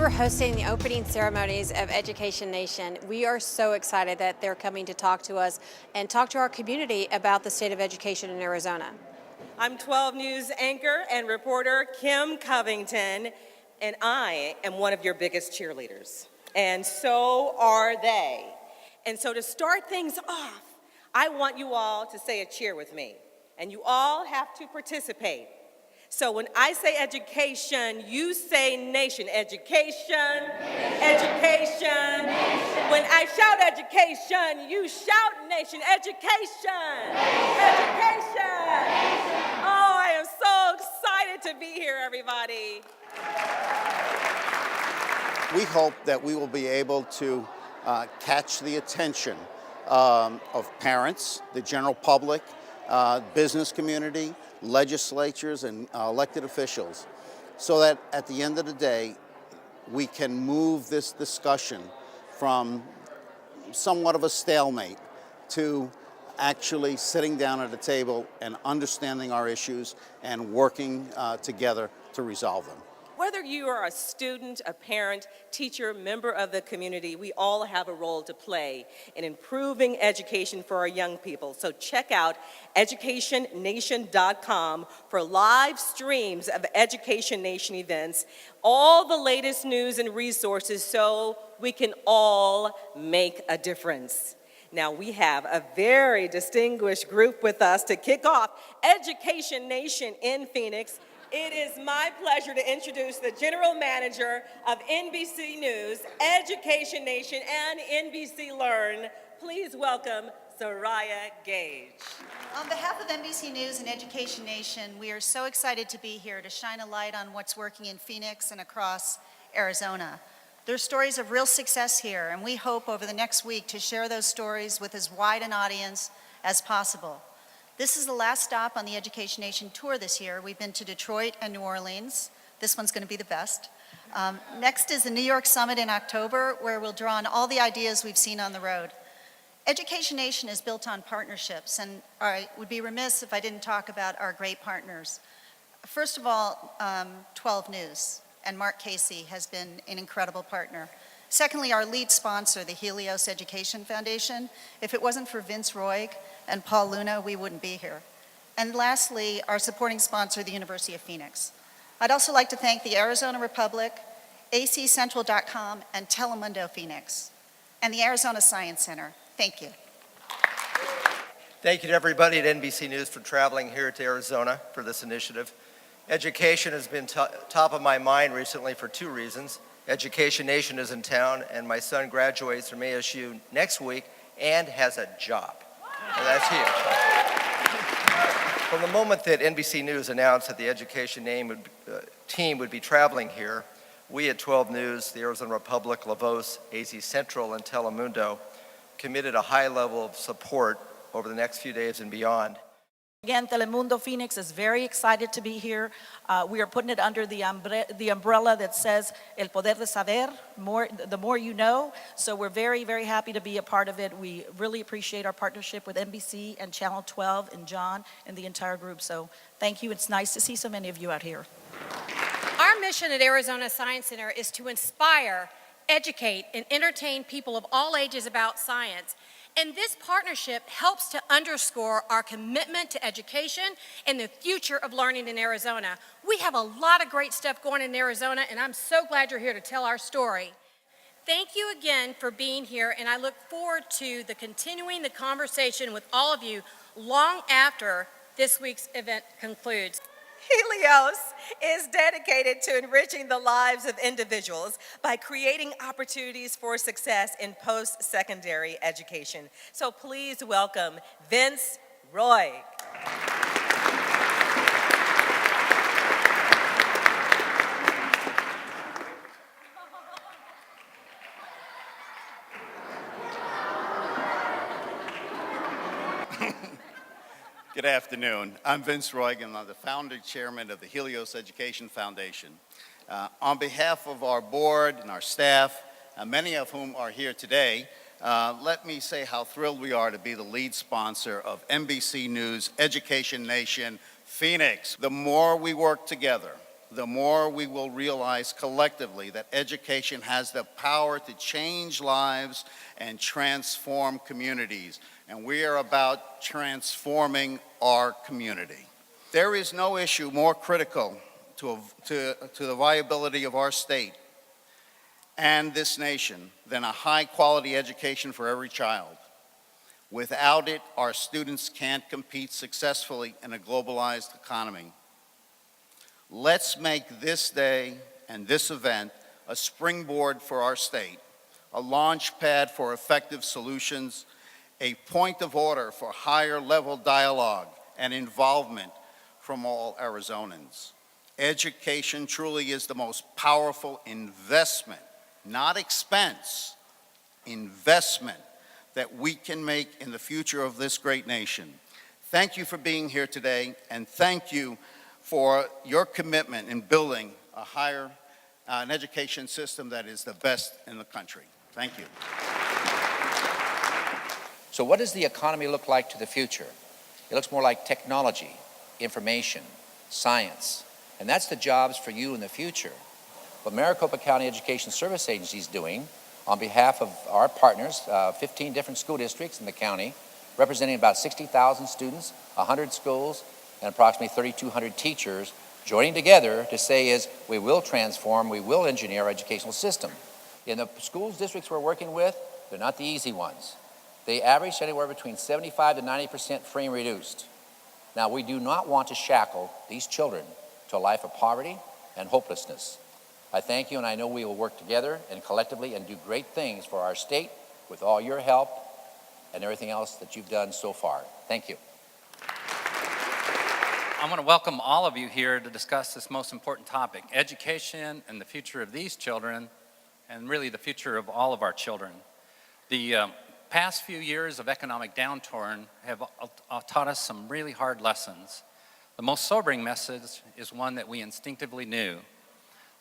are hosting the opening ceremonies of Education Nation. We are so excited that they're coming to talk to us and talk to our community about the state of education in Arizona. I'm 12 News anchor and reporter Kim Covington, and I am one of your biggest cheerleaders. And so are they. And so to start things off, I want you all to say a cheer with me. And you all have to participate. So when I say education, you say nation. Education, education. When I shout education, you shout nation. Education, education. Oh, I am so excited to be here, everybody. We hope that we will be able to catch the attention of parents, the general public, business community, legislatures, and elected officials, so that at the end of the day, we can move this discussion from somewhat of a stalemate to actually sitting down at a table and understanding our issues and working together to resolve them. Whether you are a student, a parent, teacher, member of the community, we all have a role to play in improving education for our young people. So check out educationnation.com for live streams of Education Nation events, all the latest news and resources so we can all make a difference. Now we have a very distinguished group with us to kick off Education Nation in Phoenix. It is my pleasure to introduce the General Manager of NBC News, Education Nation, and NBC Learn. Please welcome Soraya Gage. On behalf of NBC News and Education Nation, we are so excited to be here to shine a light on what's working in Phoenix and across Arizona. There are stories of real success here, and we hope over the next week to share those stories with as wide an audience as possible. This is the last stop on the Education Nation tour this year. We've been to Detroit and New Orleans. This one's going to be the best. Next is the New York Summit in October, where we'll draw on all the ideas we've seen on the road. Education Nation is built on partnerships, and I would be remiss if I didn't talk about our great partners. First of all, 12 News, and Mark Casey has been an incredible partner. Secondly, our lead sponsor, the Helios Education Foundation. If it wasn't for Vince Roig and Paul Luna, we wouldn't be here. And lastly, our supporting sponsor, the University of Phoenix. I'd also like to thank the Arizona Republic, ACCentral.com, and Telemundo Phoenix, and the Arizona Science Center. Thank you. Thank you to everybody at NBC News for traveling here to Arizona for this initiative. Education has been top of my mind recently for two reasons. Education Nation is in town, and my son graduates from ASU next week and has a job. And that's huge. From the moment that NBC News announced that the Education team would be traveling here, we at 12 News, the Arizona Republic, Lavos, AZ Central, and Telemundo committed a high level of support over the next few days and beyond. Again, Telemundo Phoenix is very excited to be here. We are putting it under the umbrella that says El Poder de Saber, the more you know. So we're very, very happy to be a part of it. We really appreciate our partnership with NBC and Channel 12 and John and the entire group. So thank you. It's nice to see so many of you out here. Our mission at Arizona Science Center is to inspire, educate, and entertain people of all ages about science. And this partnership helps to underscore our commitment to education and the future of learning in Arizona. We have a lot of great stuff going in Arizona, and I'm so glad you're here to tell our story. Thank you again for being here, and I look forward to continuing the conversation with all of you long after this week's event concludes. Helios is dedicated to enriching the lives of individuals by creating opportunities for success in post-secondary education. So please welcome Vince Roig. Good afternoon. I'm Vince Roig, and I'm the founder chairman of the Helios Education Foundation. On behalf of our board and our staff, many of whom are here today, let me say how thrilled we are to be the lead sponsor of NBC News Education Nation Phoenix. The more we work together the more we will realize collectively that education has the power to change lives and transform communities. And we are about transforming our community. There is no issue more critical to the viability of our state and this nation than a high-quality education for every child. Without it, our students can't compete successfully in a globalized economy. Let's make this day and this event a springboard for our state, a launch pad for effective solutions, a point of order for higher level dialogue and involvement from all Arizonans. Education truly is the most powerful investment, not expense, investment that we can make in the future of this great nation. Thank you for being here today, and thank you for your commitment in building an education system that is the best in the country. Thank you. So what does the economy look like to the future? It looks more like technology, information, science, and that's the jobs for you in the future. What Maricopa County Education Service Agency is doing on behalf of our partners, 15 different school districts in the county, representing about 60,000 students, 100 schools, and approximately 3,200 teachers, joining together to say is we will transform, we will engineer our educational system. In the schools districts we're working with, they're not the easy ones. They average anywhere between 75 to 90% free and reduced. Now, we do not want to shackle these children to a life of poverty and hopelessness. I thank you, and I know we will work together and collectively and do great things for our state with all your help and everything else that you've done so far. Thank you. I want to welcome all of you here to discuss this most important topic, education and the future of these children, and really the future of all of our children. The past few years of economic downturn have taught us some really hard lessons. The most sobering message is one that we instinctively knew,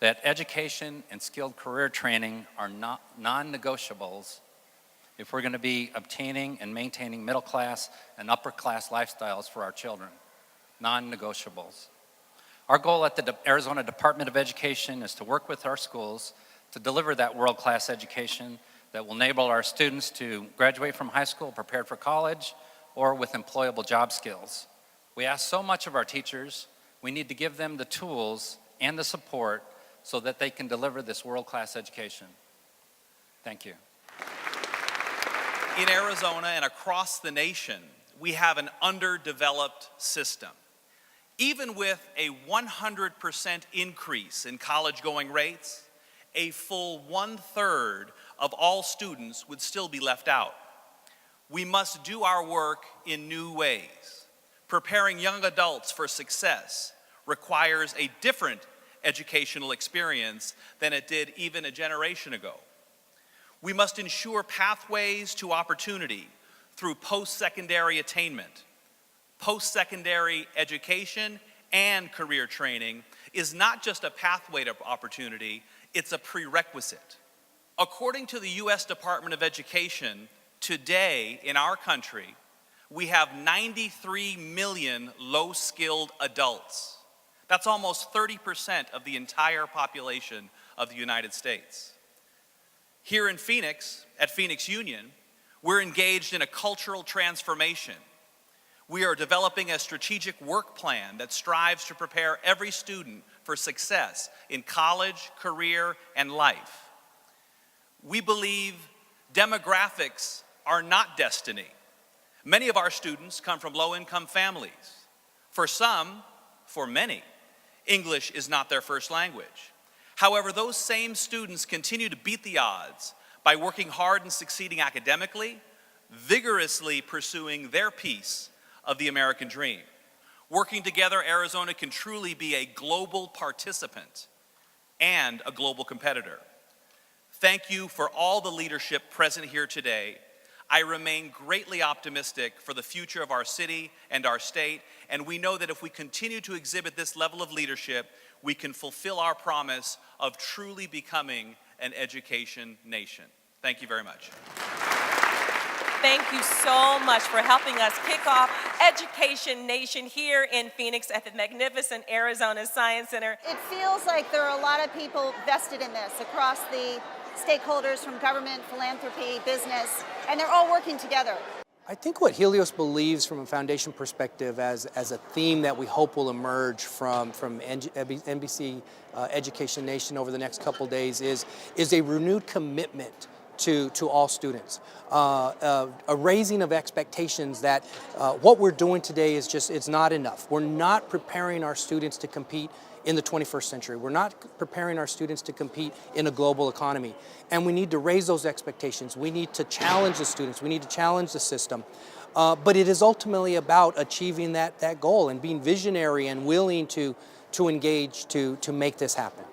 that education and skilled career training are not non-negotiables if we're going to be obtaining and maintaining middle class and upper class lifestyles for our children. Non-negotiables. Our goal at the Arizona Department of Education is to work with our schools to deliver that world-class education that will enable our students to graduate from high school prepared for college or with employable job skills. We ask so much of our teachers. We need to give them the tools and the support so that they can deliver this world-class education. Thank you. In Arizona and across the nation, we have an underdeveloped system. Even with a 100% increase in college-going rates, a full 1/3 of all students would still be left out. We must do our work in new ways. Preparing young adults for success requires a different educational experience than it did even a generation ago. We must ensure pathways to opportunity through post-secondary attainment. Post-secondary education and career training is not just a pathway to opportunity, it's a prerequisite. According to the U.S. Department of Education, today in our country, we have 93 million low-skilled adults. That's almost 30% of the entire population of the United States. Here in Phoenix, at Phoenix Union, we're engaged in a cultural transformation. We are developing a strategic work plan that strives to prepare every student for success in college, career, and life. We believe demographics are not destiny. Many of our students come from low-income families. For some, for many, English is not their first language. However, those same students continue to beat the odds by working hard and succeeding academically, vigorously pursuing their piece of the American dream. Working together, Arizona can truly be a global participant and a global competitor. Thank you for all the leadership present here today. I remain greatly optimistic for the future of our city and our state, and we know that if we continue to exhibit this level of leadership, we can fulfill our promise of truly becoming an education nation. Thank you very much. thank you so much for helping us kick off Education Nation here in Phoenix at the magnificent Arizona Science Center. It feels like there are a lot of people vested in this across the stakeholders from government, philanthropy, business, and they're all working together. I think what Helios believes from a foundation perspective as a theme that we hope will emerge from NBC Education Nation over the next couple days is a renewed commitment to all students, a raising of expectations that what we're doing today is just, it's not enough. We're not preparing our students to compete in the 21st century. We're not preparing our students to compete in a global economy. And we need to raise those expectations. We need to challenge the students. We need to challenge the system. But it is ultimately about achieving that goal and being visionary and willing to engage to make this happen.